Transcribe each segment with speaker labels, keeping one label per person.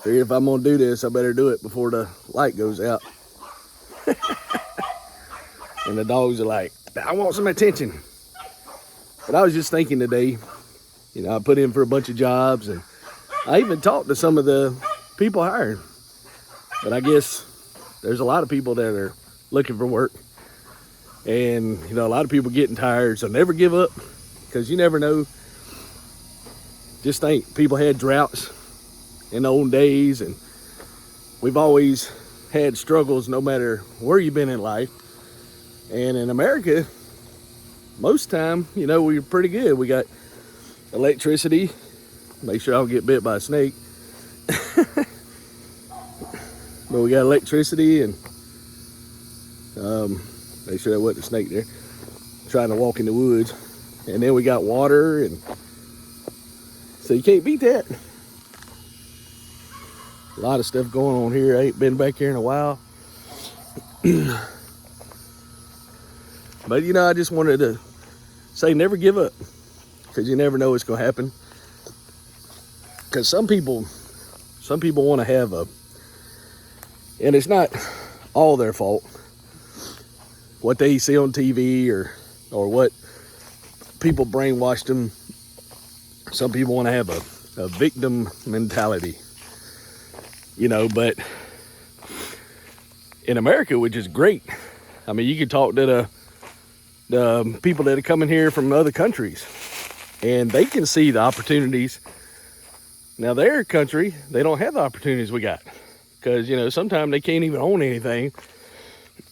Speaker 1: Figured if I'm gonna do this, I better do it before the light goes out. And the dogs are like, I want some attention. But I was just thinking today, you know, I put in for a bunch of jobs and I even talked to some of the people hiring. But I guess there's a lot of people that are looking for work. And, you know, a lot of people getting tired, so never give up, because you never know. Just think, people had droughts in the old days, and we've always had struggles no matter where you've been in life. And in America, most time, you know, we're pretty good. We got electricity. Make sure I don't get bit by a snake. But we got electricity, and make sure there wasn't a snake there. Trying to walk in the woods. And then we got water, and so you can't beat that. A lot of stuff going on here. I ain't been back here in a while. But you know, I just wanted to say never give up, because you never know what's going to happen. Because some people want to have a, and it's not all their fault, what they see on TV or what people brainwashed them. Some people want to have a victim mentality, you know. But in America, which is great, I mean, you could talk to the people that are coming here from other countries, and they can see the opportunities. Now, their country, they don't have the opportunities we got, because, you know, sometimes they can't even own anything.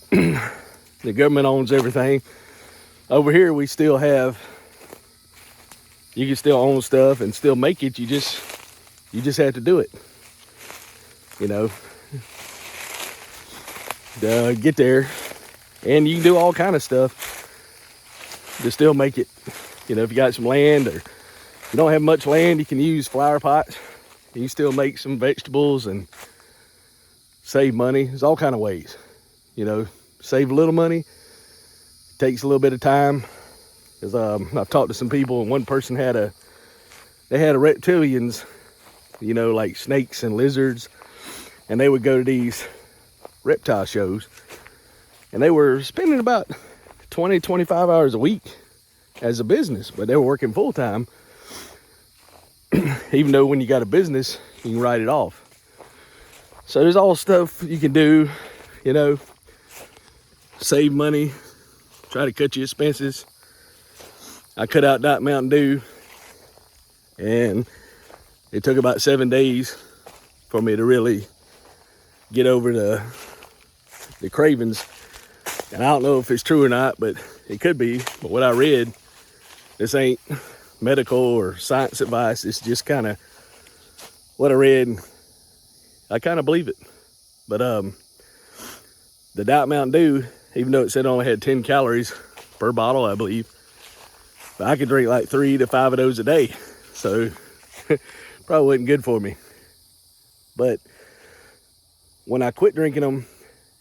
Speaker 1: The government owns everything. Over here, we still have, you can still own stuff and still make it. You just have to do it, you know, to get there. And you can do all kind of stuff to still make it. You know, if you got some land, or you don't have much land, you can use flower pots. You can still make some vegetables and save money. There's all kind of ways, you know, save a little money. Takes a little bit of time, because I've talked to some people, and one person had a reptilians, you know, like snakes and lizards, and they would go to these reptile shows, and they were spending about 20-25 hours a week as a business, but they were working full time. Even though when you got a business, you can write it off. So there's all stuff you can do, you know, save money, try to cut your expenses. I cut out Diet Mountain Dew, and it took about 7 days for me to really get over the cravings. And I don't know if it's true or not, but it could be. But what I read, this ain't medical or science advice. It's just kind of what I read. I kind of believe it. But the Diet Mountain Dew, even though it said it only had 10 calories per bottle, I believe, but I could drink like 3 to 5 of those a day. So probably wasn't good for me. But when I quit drinking them,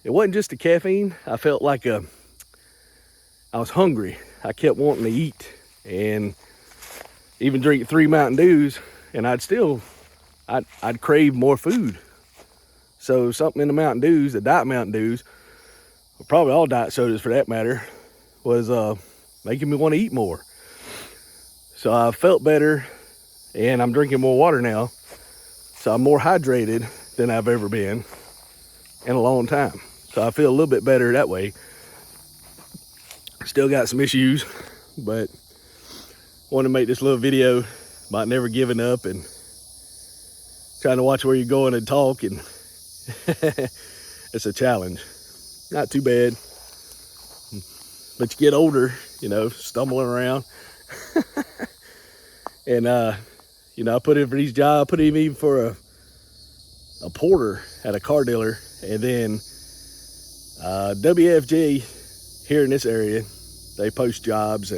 Speaker 1: it wasn't just the caffeine. I felt like I was hungry. I kept wanting to eat, and even drink 3 Mountain Dews, and I'd crave more food. So something in the Mountain Dews, the Diet Mountain Dews, or probably all diet sodas for that matter, was making me want to eat more. So I felt better, and I'm drinking more water now. So I'm more hydrated than I've ever been in a long time. So I feel a little bit better that way. Still got some issues, but want to make this little video about never giving up and trying to watch where you're going and talk, and it's a challenge. Not too bad, but you get older, you know, stumbling around. And you know, I put in for these jobs. I put in even for a porter at a car dealer, and then WFJ here in this area, they post jobs,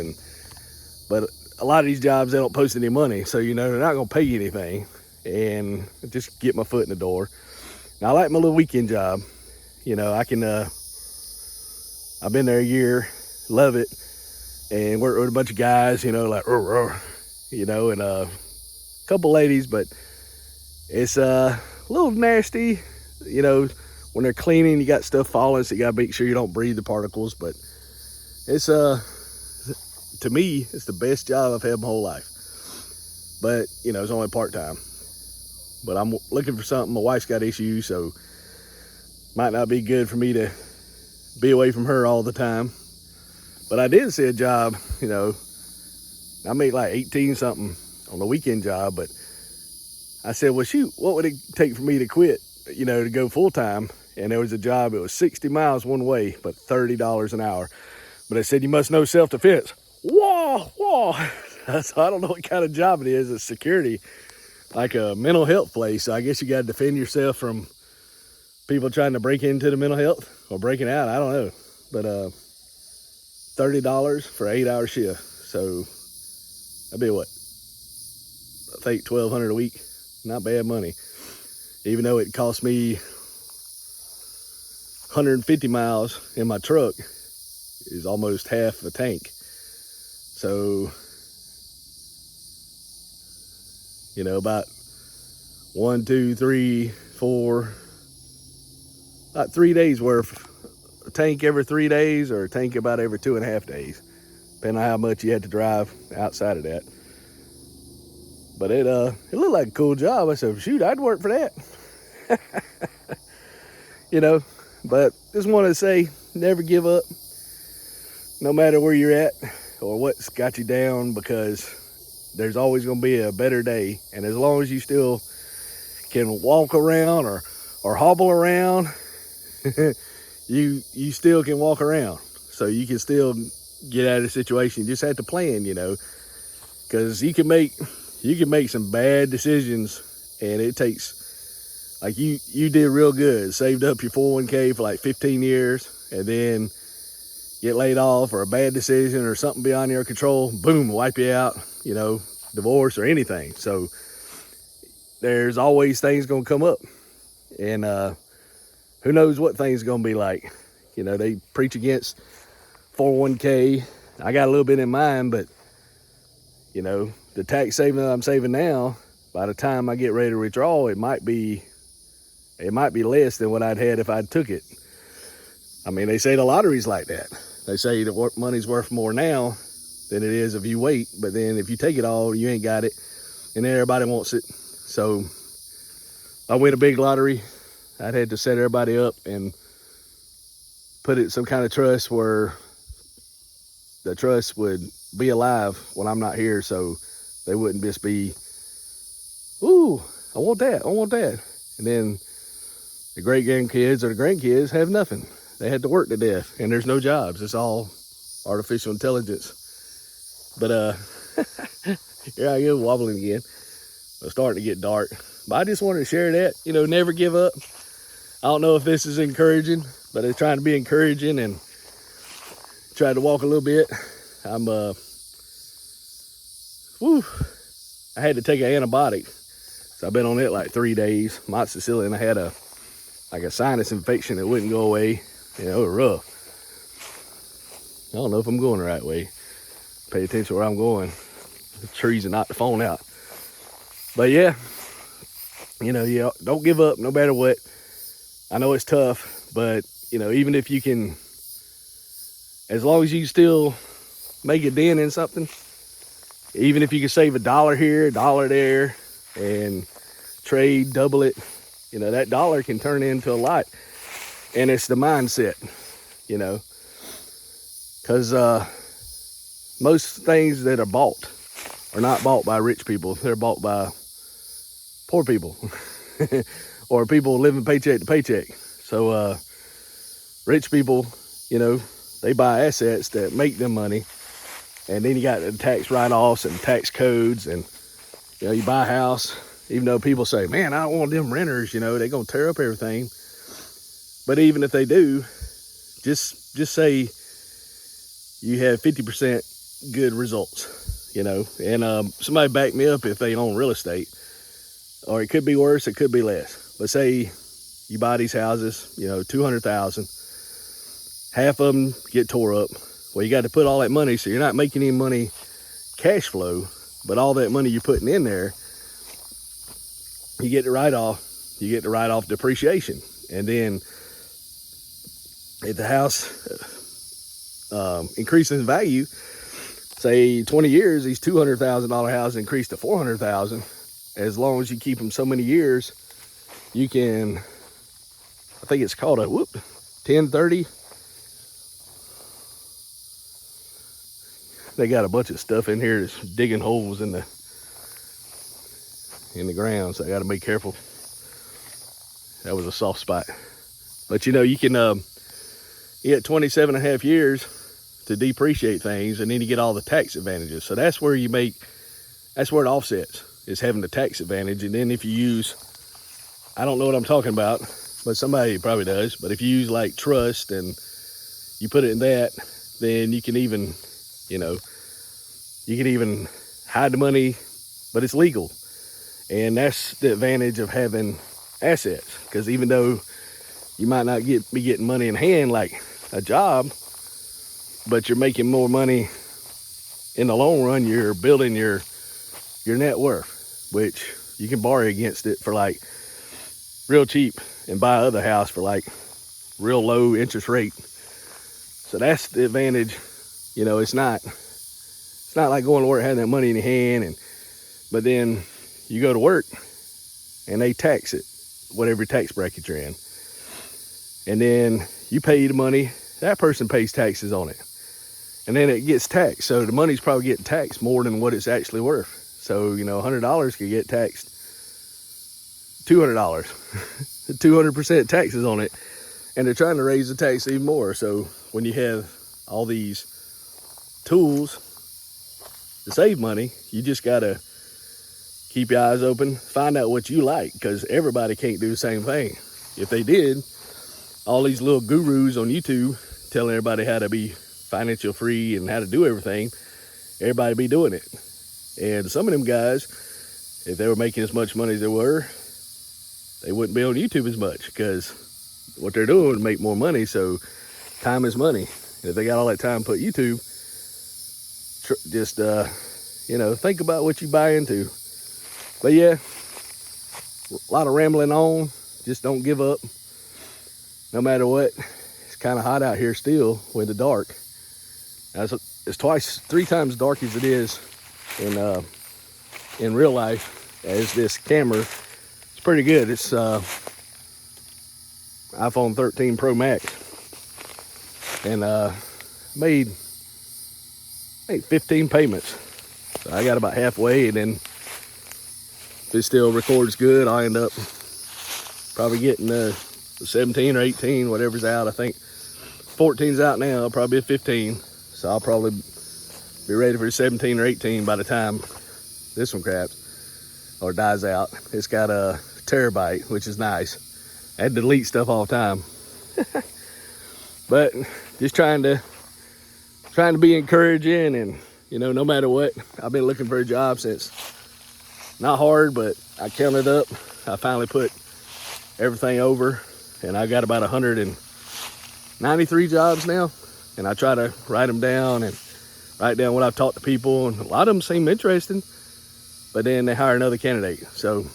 Speaker 1: but a lot of these jobs, they don't post any money, so you know they're not gonna pay you anything, and just get my foot in the door. Now I like my little weekend job. You know, I can I've been there a year, love it, and work with a bunch of guys, you know, like you know, and a couple ladies, but it's little nasty, you know, when they're cleaning, you got stuff falling, so you gotta make sure you don't breathe the particles. But it's to me, it's the best job I've had my whole life. But you know, it's only part-time. But I'm looking for something. My wife's got issues, so might not be good for me to be away from her all the time. But I did see a job, you know, I made like 18 something on the weekend job, but I said, well, shoot, what would it take for me to quit, you know, to go full time? And there was a job, it was 60 miles one way, but $30 an hour. But I said, you must know self-defense. Whoa, whoa. So I don't know what kind of job it is. It's security, like a mental health place. So I guess you got to defend yourself from people trying to break into the mental health or breaking out. I don't know. But $30 for an 8-hour shift. So that'd be what? I think $1,200 a week. Not bad money. Even though it cost me 150 miles in my truck is almost half a tank. So, you know, about 1, 2, 3, 4, about 3 days worth. A tank every 3 days, or a tank about every 2.5 days, depending on how much you had to drive outside of that. But it looked like a cool job. I said, shoot, I'd work for that. You know, but just want to say, never give up, no matter where you're at or what's got you down, because there's always going to be a better day. And as long as you still can walk around or hobble around, you still can walk around. So you can still get out of the situation. You just have to plan, you know, because you can make some bad decisions, and it takes, like you did real good, saved up your 401k for like 15 years, and then get laid off, or a bad decision or something beyond your control, boom, wipe you out, you know, divorce or anything. So there's always things gonna come up, and who knows what things gonna be like. You know, they preach against 401k. I got a little bit in mind, but you know, the tax saving that I'm saving now, by the time I get ready to withdraw, it might be less than what I'd had if I'd took it. I mean, they say the lottery's like that. They say that money's worth more now than it is if you wait, but then if you take it all, you ain't got it, and then everybody wants it. So if I win a big lottery, I'd have to set everybody up and put it in some kind of trust where the trust would be alive when I'm not here, so they wouldn't just be, ooh, I want that, and then the great grandkids or the grandkids have nothing. They had to work to death, and there's no jobs. It's all artificial intelligence. But here I go wobbling again. It's starting to get dark, but I just wanted to share that. You know, never give up. I don't know if this is encouraging, but it's trying to be encouraging and try to walk a little bit. I had to take an antibiotic, so I've been on it like 3 days, amoxicillin. I had a sinus infection that wouldn't go away. You know, it was rough. I don't know if I'm going the right way. Pay attention where I'm going. The trees are knocked the phone out. But yeah, you know, don't give up no matter what. I know it's tough, but you know, even if you can, as long as you still make a dent in something, even if you can save $1 here, $1 there, and trade, double it, you know, that dollar can turn into a lot. And it's the mindset, you know, because most things that are bought are not bought by rich people. They're bought by poor people or people living paycheck to paycheck. So rich people, you know, they buy assets that make them money. And then you got the tax write-offs and tax codes, and you know, you buy a house, even though people say, man, I don't want them renters, you know, they're going to tear up everything. But even if they do, just say you have 50% good results, you know, and somebody back me up if they own real estate, or it could be worse, it could be less. But say you buy these houses, you know, $200,000, half of them get tore up. Well, you got to put all that money, so you're not making any money cash flow, but all that money you're putting in there, you get the write-off, you get to write off depreciation. And then if the house increases in value, say 20 years, these $200,000 houses increase to $400,000. As long as you keep them so many years, you can, I think it's called a 1030. They got a bunch of stuff in here that's digging holes in the ground, so I got to be careful. That was a soft spot. But you know, you can you get 27 and a half years to depreciate things, and then you get all the tax advantages. So that's where that's where it offsets, is having the tax advantage. And then if you use, I don't know what I'm talking about, but somebody probably does, but if you use like trust and you put it in that, then you can even, you know, you can even hide the money, but it's legal. And that's the advantage of having assets, because even though you might not be getting money in hand like a job, but you're making more money in the long run. You're building your net worth, which you can borrow against it for like real cheap and buy other house for like real low interest rate. So that's the advantage. You know, it's not like going to work having that money in your hand, but then you go to work and they tax it, whatever tax bracket you're in. And then you pay the money, that person pays taxes on it. And then it gets taxed. So the money's probably getting taxed more than what it's actually worth. So, you know, $100 could get taxed $200, 200% taxes on it. And they're trying to raise the tax even more. So when you have all these tools to save money, you just gotta keep your eyes open, find out what you like, because everybody can't do the same thing. If they did, all these little gurus on YouTube telling everybody how to be financial free and how to do everything, everybody be doing it. And some of them guys, if they were making as much money as they were, they wouldn't be on YouTube as much, because what they're doing would make more money. So time is money. And if they got all that time to put YouTube, just you know, think about what you buy into. But yeah, a lot of rambling on. Just don't give up, no matter what. It's kind of hot out here still with the dark. It's 3 times dark as it is in real life as this camera. It's pretty good. It's iPhone 13 Pro Max, and made 15 payments. So I got about halfway, and then if it still records good, I'll end up probably getting 17 or 18, whatever's out. I think 14's out now. I'll probably be 15. So I'll probably be ready for 17 or 18 by the time this one craps or dies out. It's got a terabyte, which is nice. I had to delete stuff all the time. But just trying to be encouraging, and you know, no matter what, I've been looking for a job since, not hard, but I counted up. I finally put everything over, and I got about 193 jobs now. And I try to write them down and write down what I've talked to people, and a lot of them seem interesting, but then they hire another candidate. So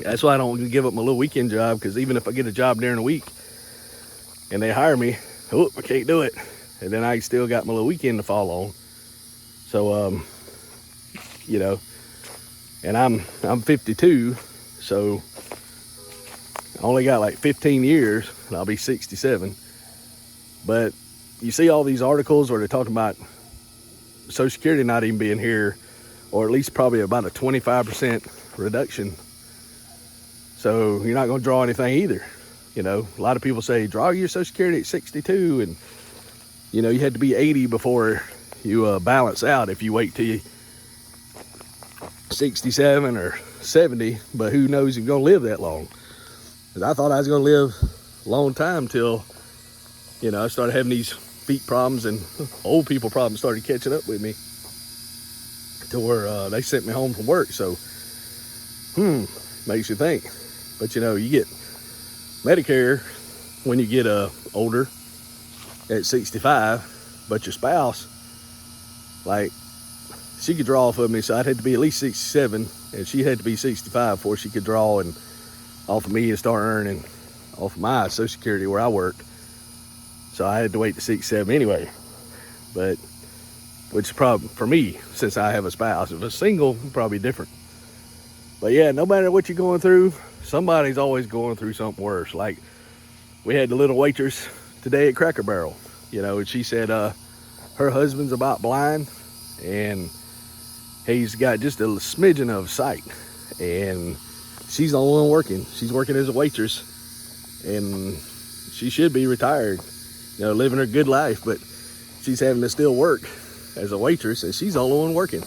Speaker 1: that's why I don't give up my little weekend job, because even if I get a job during the week and they hire me, I can't do it. And then I still got my little weekend to fall on. So, you know, and I'm 52, so I only got like 15 years, and I'll be 67. But you see all these articles where they're talking about Social Security not even being here, or at least probably about a 25% reduction. So you're not going to draw anything either. You know, a lot of people say draw your Social Security at 62, and you know, you had to be 80 before you balance out if you wait till you 67 or 70. But who knows if you're going to live that long? Because I thought I was going to live a long time till, you know, I started having these feet problems, and old people problems started catching up with me, to where they sent me home from work. So, makes you think. But you know, you get Medicare when you get older at 65, but your spouse, like, she could draw off of me, so I'd have to be at least 67, and she had to be 65 before she could draw. And off of me and start earning off of my Social Security where I worked. So I had to wait to 67 anyway. But which is probably for me, since I have a spouse. If it's single, probably different. But yeah, no matter what you're going through, somebody's always going through something worse. Like we had the little waitress today at Cracker Barrel, you know, and she said her husband's about blind and he's got just a smidgen of sight, and she's the only one working. She's working as a waitress, and she should be retired, you know, living her good life, but she's having to still work as a waitress, and she's the only one working.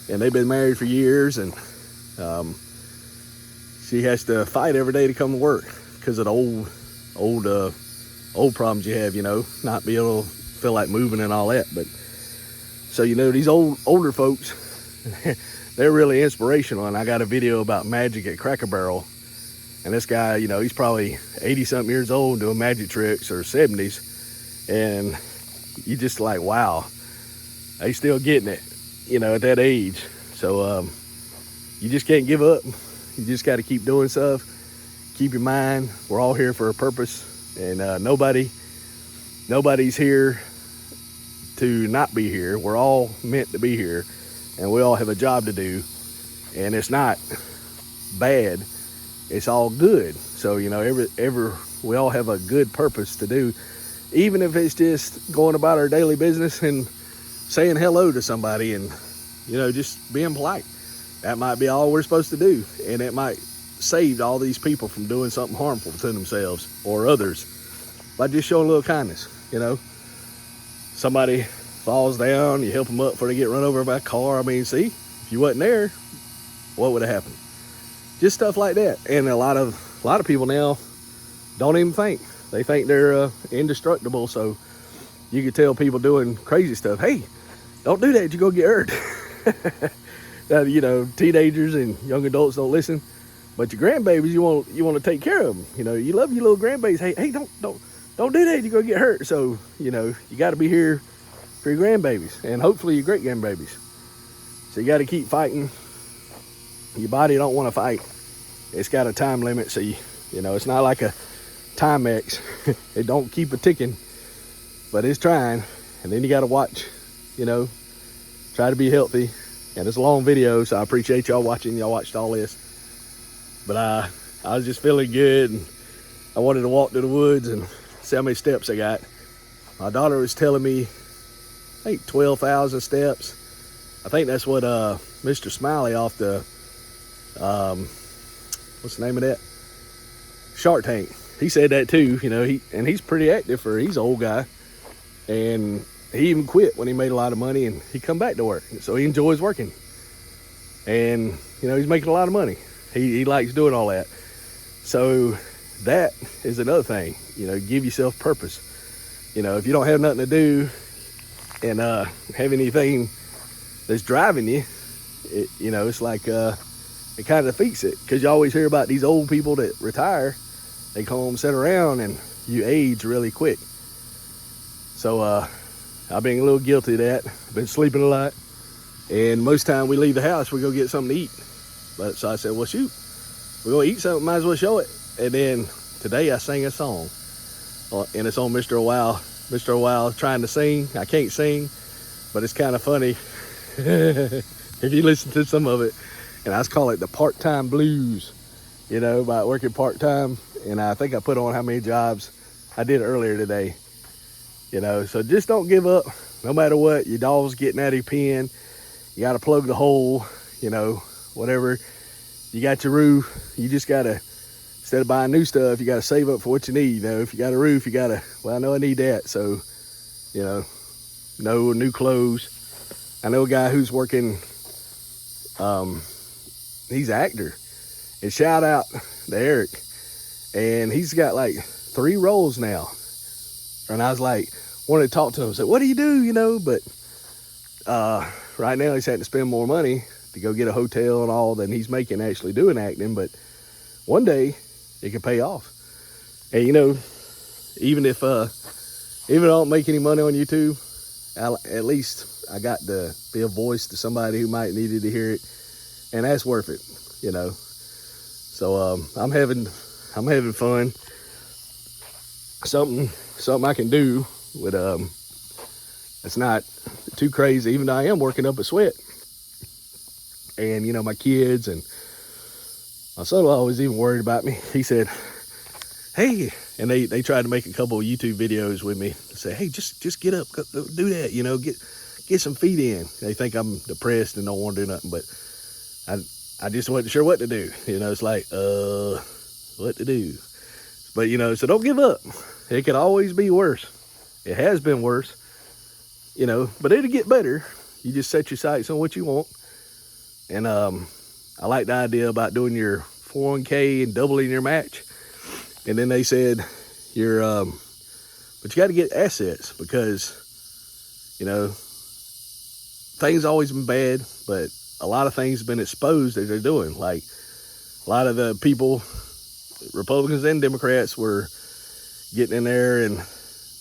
Speaker 1: And they've been married for years, and she has to fight every day to come to work because of the old problems you have, you know, not be able to feel like moving and all that. But so, you know, these older folks, they're really inspirational. And I got a video about magic at Cracker Barrel, and this guy, you know, he's probably 80 something years old doing magic tricks, or 70s, and you just like, wow, they still getting it, you know, at that age. So you just can't give up. You just got to keep doing stuff. Keep your mind. We're all here for a purpose, and nobody's here to not be here. We're all meant to be here, and we all have a job to do, and it's not bad. It's all good. So, you know, we all have a good purpose to do, even if it's just going about our daily business and saying hello to somebody and, you know, just being polite. That might be all we're supposed to do, and it might save all these people from doing something harmful to themselves or others by just showing a little kindness. You know, somebody falls down, you help them up before they get run over by a car. I mean, see, if you wasn't there, what would have happened? Just stuff like that. And a lot of people now don't even think. They think they're indestructible. So you could tell people doing crazy stuff, hey, don't do that, you're gonna get hurt. Now, you know, teenagers and young adults don't listen, but your grandbabies, you want to take care of them. You know, you love your little grandbabies. Hey, don't do that, you're gonna get hurt. So, you know, you got to be here for your grandbabies and hopefully your great grandbabies. So you got to keep fighting. Your body don't want to fight. It's got a time limit, so you know, it's not like a Timex. It don't keep a ticking, but it's trying. And then you got to watch, you know, try to be healthy. And it's a long video, so I appreciate y'all watching. Y'all watched all this. But I was just feeling good, and I wanted to walk to the woods and see how many steps I got. My daughter was telling me, I think 12,000 steps. I think that's what Mr. Smiley off the, what's the name of that? Shark Tank. He said that too, you know, he's pretty active he's an old guy. And he even quit when he made a lot of money, and he come back to work. So he enjoys working. And, you know, he's making a lot of money. He likes doing all that. So that is another thing, you know, give yourself purpose. You know, if you don't have nothing to do and have anything that's driving you, you know, it's like it kind of defeats it. Because you always hear about these old people that retire, they come home, sit around, and you age really quick. So I've been a little guilty of that. Been sleeping a lot, and most time we leave the house, we go get something to eat. But so I said, well, shoot, we're gonna eat something, might as well show it. And then today I sang a song, and it's on Mr. Wow. Mr. Wow trying to sing. I can't sing, but it's kind of funny if you listen to some of it. And I just call it the part-time blues, you know, about working part-time. And I think I put on how many jobs I did earlier today. You know, so just don't give up, no matter what. Your dog's getting out of your pen, you got to plug the hole, you know, whatever. You got your roof, you just got to, instead of buying new stuff, you got to save up for what you need. You know, if you got a roof, you got to, well, I know I need that. So, you know, no new clothes. I know a guy who's working, he's an actor. And shout out to Eric. And he's got like 3 roles now. And I was like, wanted to talk to him. Said, what do you do, you know? But right now he's had to spend more money to go get a hotel and all than he's making actually doing acting. But one day it could pay off. And, you know, even if I don't make any money on YouTube, at least I got to be a voice to somebody who might needed to hear it. And that's worth it, you know. So I'm having fun. Something I can do with it's not too crazy, even though I am working up a sweat. And you know, my kids and my son-in-law was even worried about me. He said, hey, and they tried to make a couple of YouTube videos with me to say, hey, just get up, go do that, you know, get some feet in. They think I'm depressed and don't want to do nothing, but I just wasn't sure what to do. You know, it's like, what to do? But you know, so don't give up. It could always be worse. It has been worse, you know, but it'll get better. You just set your sights on what you want. And I like the idea about doing your 401k and doubling your match. And then they said, but you got to get assets because, you know, things always been bad, but a lot of things have been exposed that they're doing. Like a lot of the people, Republicans and Democrats, were getting in there and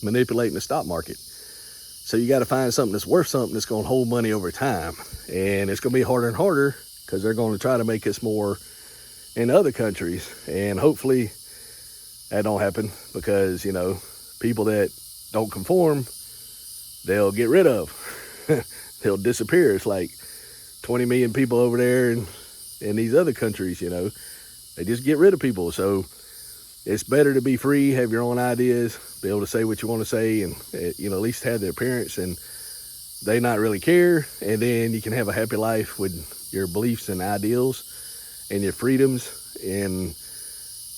Speaker 1: manipulating the stock market. So you got to find something that's worth something that's going to hold money over time. And it's going to be harder and harder because they're going to try to make us more in other countries. And hopefully that don't happen because, you know, people that don't conform, they'll get rid of. They'll disappear. It's like 20 million people over there in these other countries, you know. They just get rid of people. So it's better to be free, have your own ideas, be able to say what you want to say, and, you know, at least have the appearance and they not really care. And then you can have a happy life with your beliefs and ideals and your freedoms. And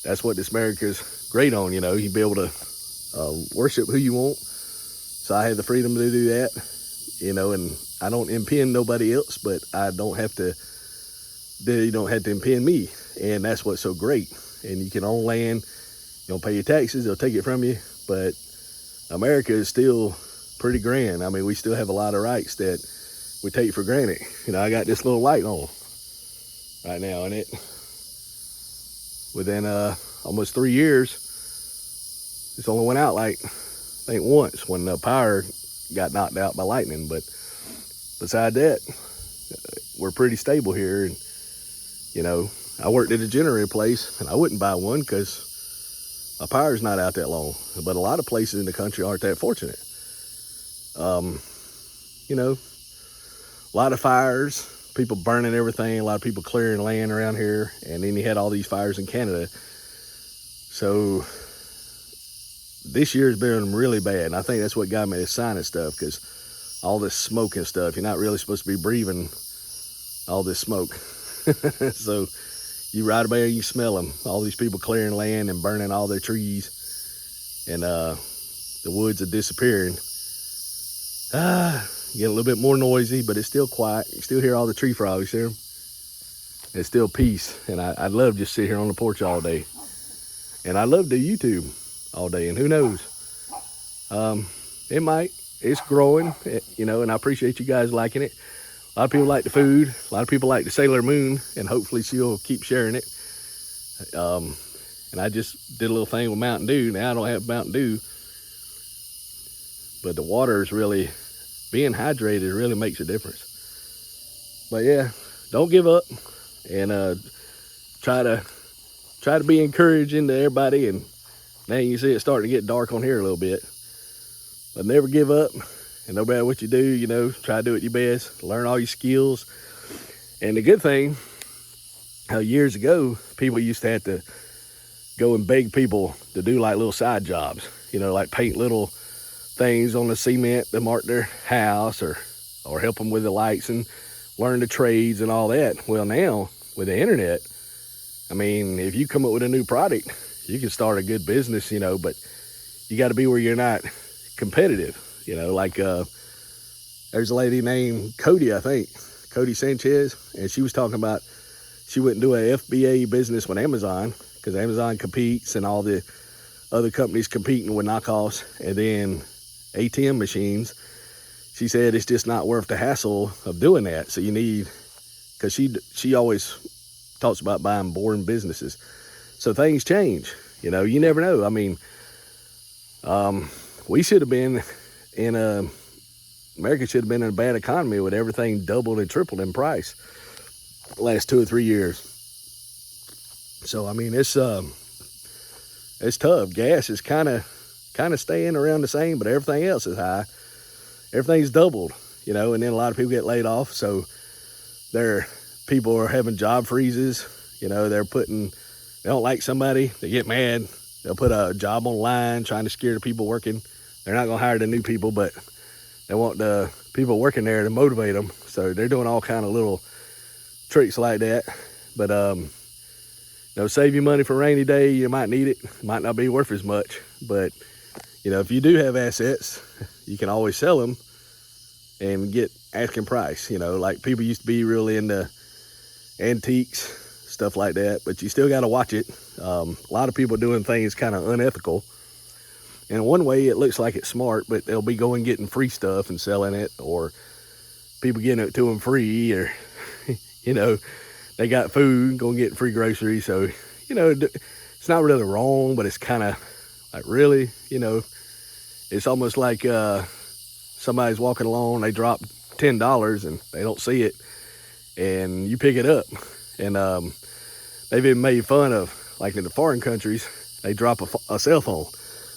Speaker 1: that's what this America's great on, you know. You can be able to worship who you want. So I have the freedom to do that, you know, and I don't impede nobody else, but you don't have to impede me. And that's what's so great. And you can own land, you don't pay your taxes, they'll take it from you. But America is still pretty grand. I mean, we still have a lot of rights that we take for granted. You know, I got this little light on right now, and it, within almost 3 years, it's only went out like, I think once when the power got knocked out by lightning. But beside that, we're pretty stable here. And, you know, I worked at a generator place and I wouldn't buy one because my power's not out that long. But a lot of places in the country aren't that fortunate. You know, a lot of fires, people burning everything, a lot of people clearing land around here. And then you had all these fires in Canada. So this year's been really bad. And I think that's what got me to sinus stuff, because all this smoke and stuff, you're not really supposed to be breathing all this smoke. So you ride by and you smell them. All these people clearing land and burning all their trees, and the woods are disappearing. Get a little bit more noisy, but it's still quiet. You still hear all the tree frogs here. It's still peace, and I'd love to just sit here on the porch all day. And I love to do YouTube all day, and who knows? It might. It's growing, you know, and I appreciate you guys liking it. A lot of people like the food. A lot of people like the Sailor Moon, and hopefully she'll keep sharing it. And I just did a little thing with Mountain Dew. Now I don't have Mountain Dew, but the water is really, being hydrated really makes a difference. But yeah, don't give up, and try to be encouraging to everybody. And now you see it's starting to get dark on here a little bit, but never give up. And no matter what you do, you know, try to do it your best. Learn all your skills. And the good thing, years ago, people used to have to go and beg people to do like little side jobs, you know, like paint little things on the cement to mark their house, or help them with the lights and learn the trades and all that. Well, now with the internet, I mean, if you come up with a new product, you can start a good business, you know, but you got to be where you're not competitive. You know, like there's a lady named Cody, I think, Cody Sanchez, and she was talking about she wouldn't do a FBA business with Amazon because Amazon competes and all the other companies competing with knockoffs, and then ATM machines. She said it's just not worth the hassle of doing that. So you need, because she always talks about buying boring businesses. So things change, you know, you never know. I mean, we should have been America should have been in a bad economy with everything doubled and tripled in price the last 2 or 3 years. So I mean, it's tough. Gas is kind of staying around the same, but everything else is high. Everything's doubled, you know, and then a lot of people get laid off. So people are having job freezes. You know, they don't like somebody, they get mad. They'll put a job online trying to scare the people working. They're not gonna hire the new people, but they want the people working there to motivate them. So they're doing all kind of little tricks like that. But save you money for a rainy day. You might need it. Might not be worth as much, but if you do have assets, you can always sell them and get asking price. Like people used to be really into antiques, stuff like that, but you still got to watch it. A lot of people doing things kind of unethical. And in one way, it looks like it's smart, but they'll be going getting free stuff and selling it, or people getting it to them free, or they got food, going getting free groceries. So it's not really wrong, but it's kind of like, really, it's almost like somebody's walking along, they drop $10 and they don't see it, and you pick it up. And they've been made fun of, like in the foreign countries, they drop a cell phone.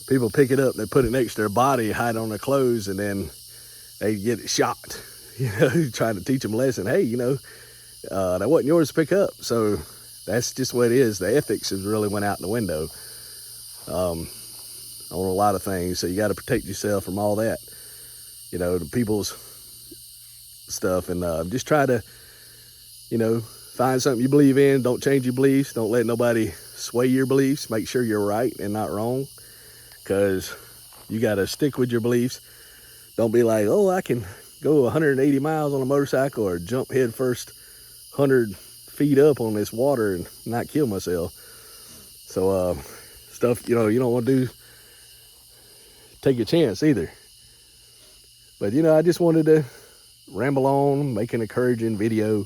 Speaker 1: People pick it up, they put it next to their body, hide on their clothes, and then they get it shot. Trying to teach them a lesson. Hey, that wasn't yours to pick up. So that's just what it is. The ethics has really went out the window on a lot of things. So you got to protect yourself from all that, the people's stuff, and just try to, find something you believe in. Don't change your beliefs. Don't let nobody sway your beliefs. Make sure you're right and not wrong, because you got to stick with your beliefs. Don't be like, oh, I can go 180 miles on a motorcycle or jump head first 100 feet up on this water and not kill myself. So stuff, you don't want to take a chance either. But I just wanted to ramble on, make an encouraging video.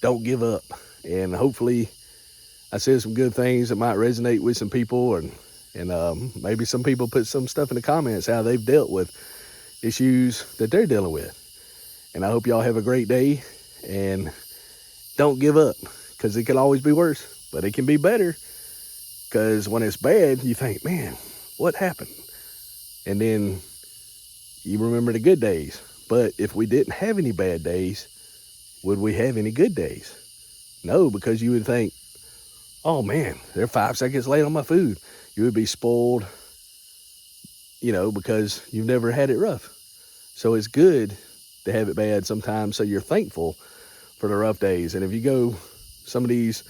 Speaker 1: Don't give up. And hopefully I said some good things that might resonate with some people, and maybe some people put some stuff in the comments how they've dealt with issues that they're dealing with. And I hope y'all have a great day, and don't give up, because it could always be worse, but it can be better. Because when it's bad, you think, man, what happened? And then you remember the good days. But if we didn't have any bad days, would we have any good days? No, because you would think, oh man, they're 5 seconds late on my food. You would be spoiled, because you've never had it rough. So it's good to have it bad sometimes, so you're thankful for the rough days. And if you go some of these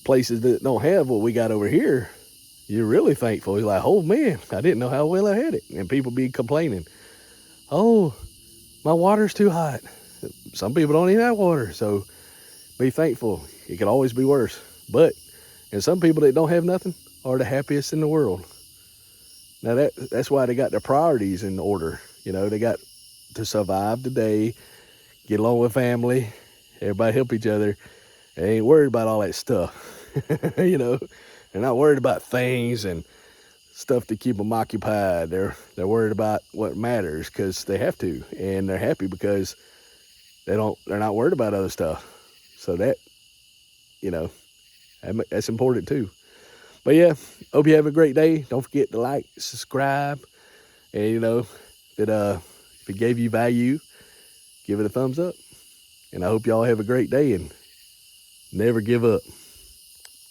Speaker 1: places that don't have what we got over here, you're really thankful. You're like, oh man, I didn't know how well I had it. And people be complaining, oh, my water's too hot. Some people don't even have water. So be thankful. It could always be worse. And some people that don't have nothing are the happiest in the world. Now that's why they got their priorities in order. They got to survive the day, get along with family, everybody help each other. They ain't worried about all that stuff. They're not worried about things and stuff to keep them occupied. They're worried about what matters, because they have to, and they're happy because they're not worried about other stuff. So that, that's important too. But yeah, hope you have a great day. Don't forget to like, subscribe, and if it gave you value, give it a thumbs up. And I hope y'all have a great day and never give up.